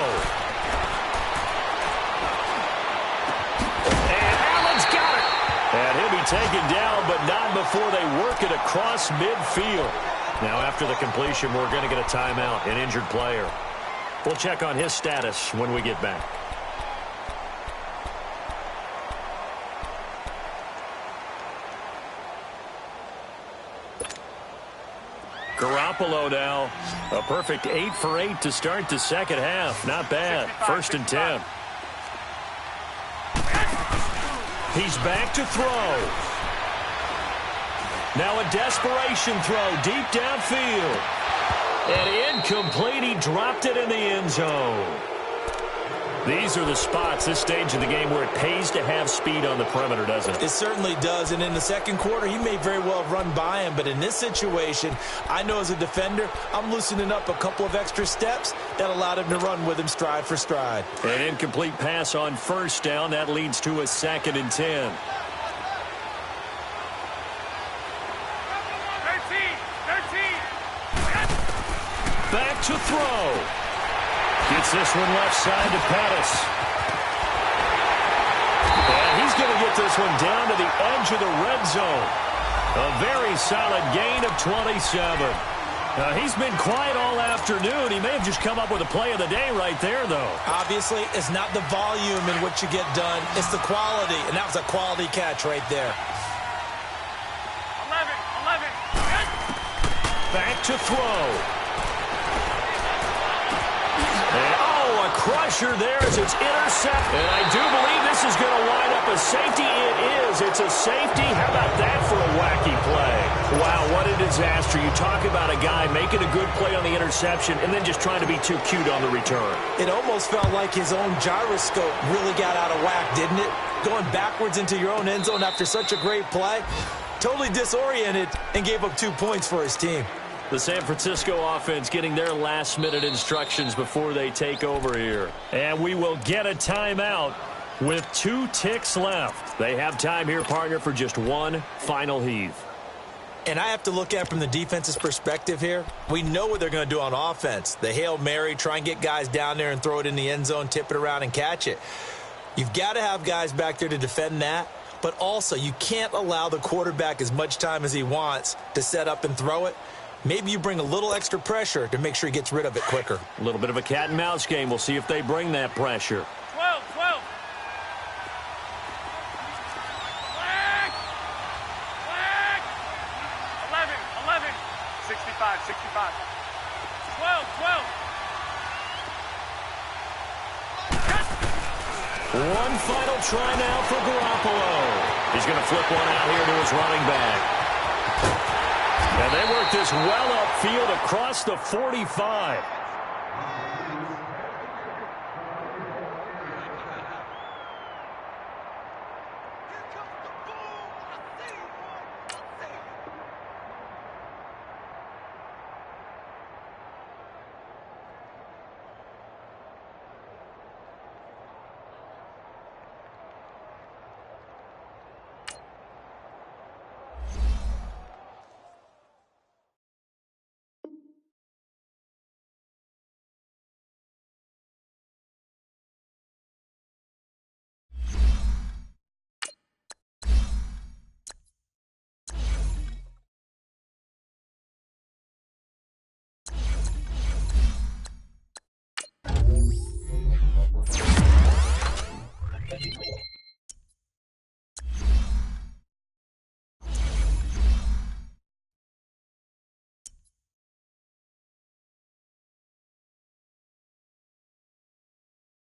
And Allen's got it. And he'll be taken down, but not before they work it across midfield. Now, after the completion, we're going to get a timeout, an injured player. We'll check on his status when we get back. Garoppolo now. A perfect 8 for 8 to start the second half. Not bad. 1st and 10. He's back to throw. Now a desperation throw deep downfield. And incomplete. He dropped it in the end zone. These are the spots, this stage of the game, where it pays to have speed on the perimeter, doesn't it? It certainly does. And in the second quarter, he may very well have run by him. But in this situation, I know as a defender, I'm loosening up a couple of extra steps that allowed him to run with him stride for stride. An incomplete pass on first down. That leads to a 2nd and 10. 13. Back to throw. Gets this one left side to Pettis. And he's going to get this one down to the edge of the red zone. A very solid gain of 27. He's been quiet all afternoon. He may have just come up with a play of the day right there, though. Obviously, it's not the volume in which you get done. It's the quality, and that was a quality catch right there. 11. Back to throw. And, a crusher there as it's intercepted. And I do believe this is going to wind up a safety. It is. It's a safety. How about that for a wacky play? Wow, what a disaster. You talk about a guy making a good play on the interception and then just trying to be too cute on the return. It almost felt like his own gyroscope really got out of whack, didn't it? Going backwards into your own end zone after such a great play. Totally disoriented and gave up 2 points for his team. The San Francisco offense getting their last-minute instructions before they take over here. And we will get a timeout with 2 ticks left. They have time here, partner, for just one final heave. And I have to look at it from the defense's perspective here. We know what they're going to do on offense. The Hail Mary, try and get guys down there and throw it in the end zone, tip it around and catch it. You've got to have guys back there to defend that. But also, you can't allow the quarterback as much time as he wants to set up and throw it. Maybe you bring a little extra pressure to make sure he gets rid of it quicker. A little bit of a cat and mouse game. We'll see if they bring that pressure. 12. Flag. 11. 65. 12. One final try now for Garoppolo. He's going to flip one out here to his running back. And they work this well upfield across the 45.